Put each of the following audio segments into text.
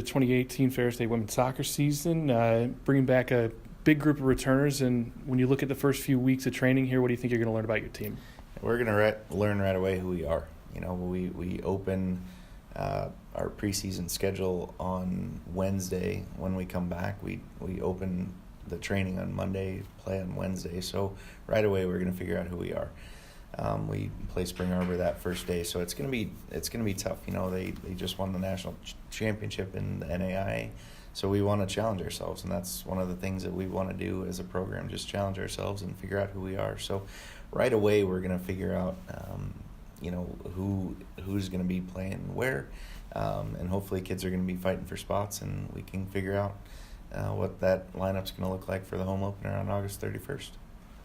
the 2018 Ferris State women's soccer season, bringing back a big group of returners. And when you look at the first few weeks of training here, what do you think you're going to learn about your team? We're going to learn right away who we are. We open our preseason schedule on Wednesday. When we come back, we open the training on Monday, play on Wednesday. So right away, we're going to figure out who we are. We play Spring Arbor that first day, so it's gonna be tough. They just won the national championship in the NAIA, so we want to challenge ourselves, and that's one of the things that we want to do as a program, just challenge ourselves and figure out who we are. So right away we're gonna figure out who's gonna be playing where, and hopefully kids are gonna be fighting for spots, and we can figure out what that lineup's gonna look like for the home opener on August 31st.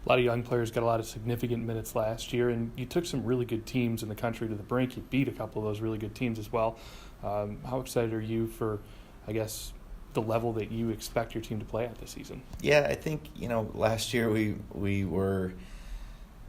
A lot of young players got a lot of significant minutes last year, and you took some really good teams in the country to the brink. You beat a couple of those really good teams as well. How excited are you for, the level that you expect your team to play at this season? Yeah, I think, last year we were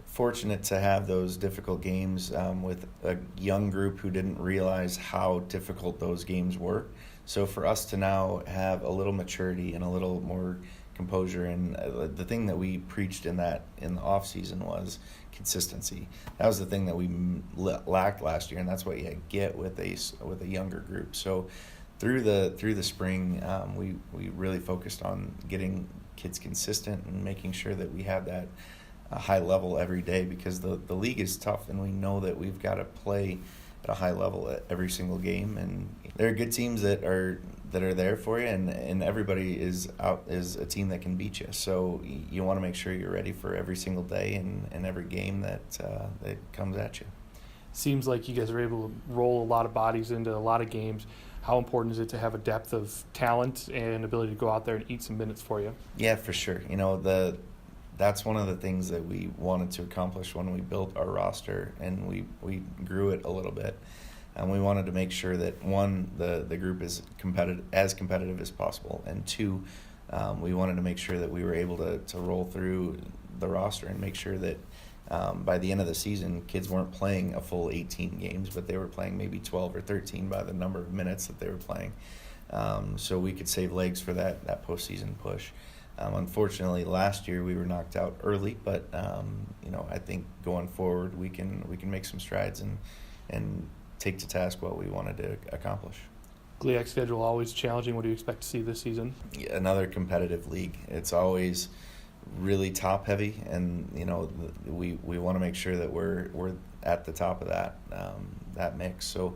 fortunate to have those difficult games with a young group who didn't realize how difficult those games were. So for us to now have a little maturity and a little more composure, and the thing that we preached in the off season was consistency. That was the thing that we lacked last year, and that's what you get with a younger group. So through the spring, we really focused on getting kids consistent and making sure that we have that high level every day, because the league is tough, and we know that we've got to play at a high level at every single game. And there are good teams that are there for you, and everybody is a team that can beat you. So you want to make sure you're ready for every single day and every game that comes at you. Seems like you guys are able to roll a lot of bodies into a lot of games. How important is it to have a depth of talent and ability to go out there and eat some minutes for you? Yeah, for sure. That's one of the things that we wanted to accomplish when we built our roster, and we grew it a little bit. And we wanted to make sure that, one, the group is as competitive as possible, and two, we wanted to make sure that we were able to roll through the roster and make sure that by the end of the season, kids weren't playing a full 18 games, but they were playing maybe 12 or 13 by the number of minutes that they were playing. So we could save legs for that postseason push. Unfortunately, last year we were knocked out early, but I think going forward we can make some strides and take to task what we wanted to accomplish. GLIAC schedule always challenging. What do you expect to see this season? Another competitive league. It's always really top heavy, and we want to make sure that we're at the top of that mix. So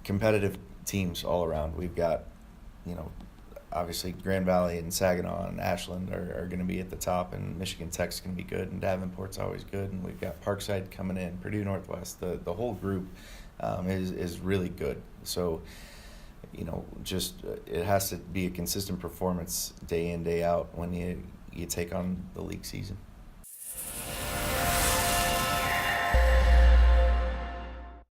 competitive teams all around. We've got obviously Grand Valley and Saginaw and Ashland are going to be at the top, and Michigan Tech's going to be good, and Davenport's always good, and we've got Parkside coming in, Purdue Northwest. The whole group is really good. So just it has to be a consistent performance day in, day out when you take on the league season.